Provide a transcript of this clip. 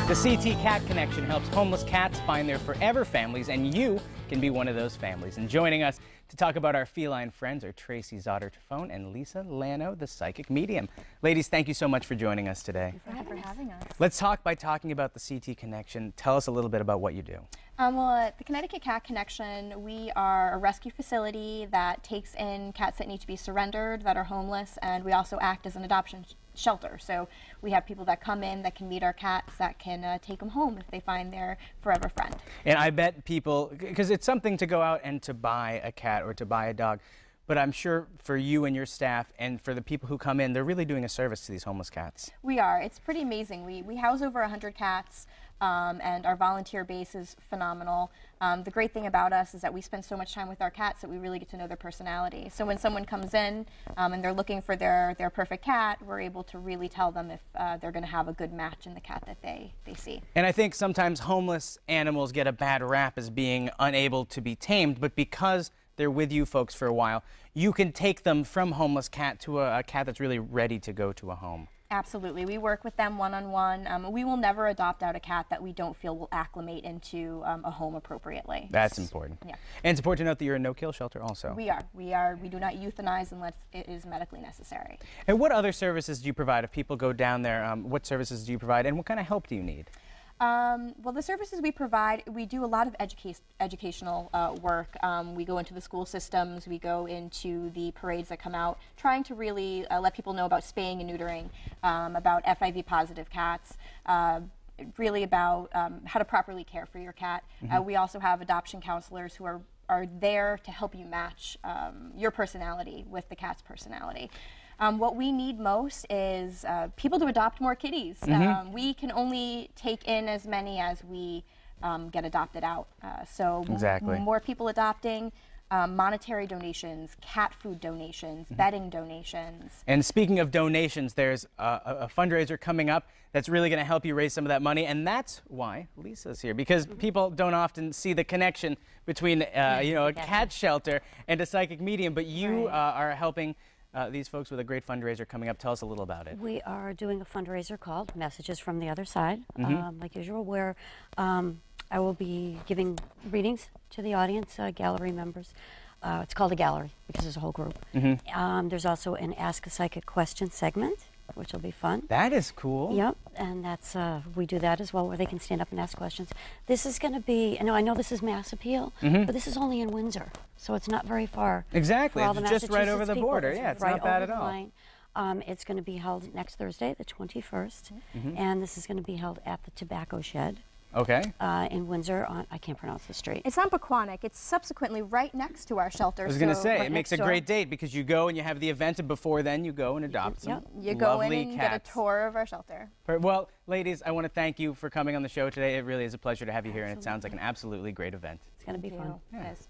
The CT Cat Connection helps homeless cats find their forever families, and you can be one of those families. And joining us to talk about our feline friends are Tracy Zotter-Tafone and Lisa Lano, the psychic medium. Ladies, thank you so much for joining us today. Thank you for having us. Let's talk by talking about the CT Connection. Tell us a little bit about what you do. Well, at the Connecticut Cat Connection, we are a rescue facility that takes in cats that need to be surrendered, that are homeless, and we also act as an adoption shelter. So we have people that come in that can meet our cats, that can take them home if they find their forever friend. And I bet people, because it's something to go out and to buy a cat or to buy a dog, but I'm sure for you and your staff and for the people who come in, they're really doing a service to these homeless cats. We are. It's pretty amazing. We house over 100 cats, and our volunteer base is phenomenal. The great thing about us is that we spend so much time with our cats that we really get to know their personality. So when someone comes in and they're looking for their perfect cat, we're able to really tell them if they're going to have a good match in the cat that they see. And I think sometimes homeless animals get a bad rap as being unable to be tamed, but because they're with you folks for a while, you can take them from homeless cat to a cat that's really ready to go to a home. Absolutely. We work with them one-on-one. We will never adopt out a cat that we don't feel will acclimate into a home appropriately. That's important. Yeah. And it's important to note that you're a no-kill shelter also. We are. We do not euthanize unless it is medically necessary. And what other services do you provide? If people go down there, what services do you provide and what kind of help do you need? Well, the services we provide, we do a lot of educational work. We go into the school systems, we go into the parades that come out, trying to really let people know about spaying and neutering, about FIV positive cats, really about how to properly care for your cat. We also have adoption counselors who are there to help you match your personality with the cat's personality. What we need most is people to adopt more kitties. We can only take in as many as we get adopted out. So exactly. More people adopting, monetary donations, cat food donations, bedding donations. And speaking of donations, there's a fundraiser coming up that's really going to help you raise some of that money, and that's why Lisa's here, because people don't often see the connection between a cat shelter and a psychic medium, but you are helping these folks with a great fundraiser coming up. Tell us a little about it. We are doing a fundraiser called Messages from the Other Side, like usual, where I will be giving readings to the audience, gallery members. It's called a gallery because there's a whole group. There's also an Ask a Psychic Question segment, which will be fun. That is cool. Yep, and that's we do that as well, where they can stand up and ask questions. This is going to be, I know this is mass appeal, but this is only in Windsor, so it's not very far. Exactly, for all it's the just right over the people. border. Yeah, it's right not bad over at the all. Line. It's going to be held next Thursday, the 21st, and this is going to be held at the Tobacco Shed. Okay. In Windsor, I can't pronounce the street. It's on Pequannock. It's subsequently right next to our shelter. I was going to say, it makes a great date because you go and you have the event, and before then you go and adopt some You go in and cats. get a tour of our shelter. Well, ladies, I want to thank you for coming on the show today. It really is a pleasure to have you here, and it sounds like an absolutely great event. It's going to be fun. It is.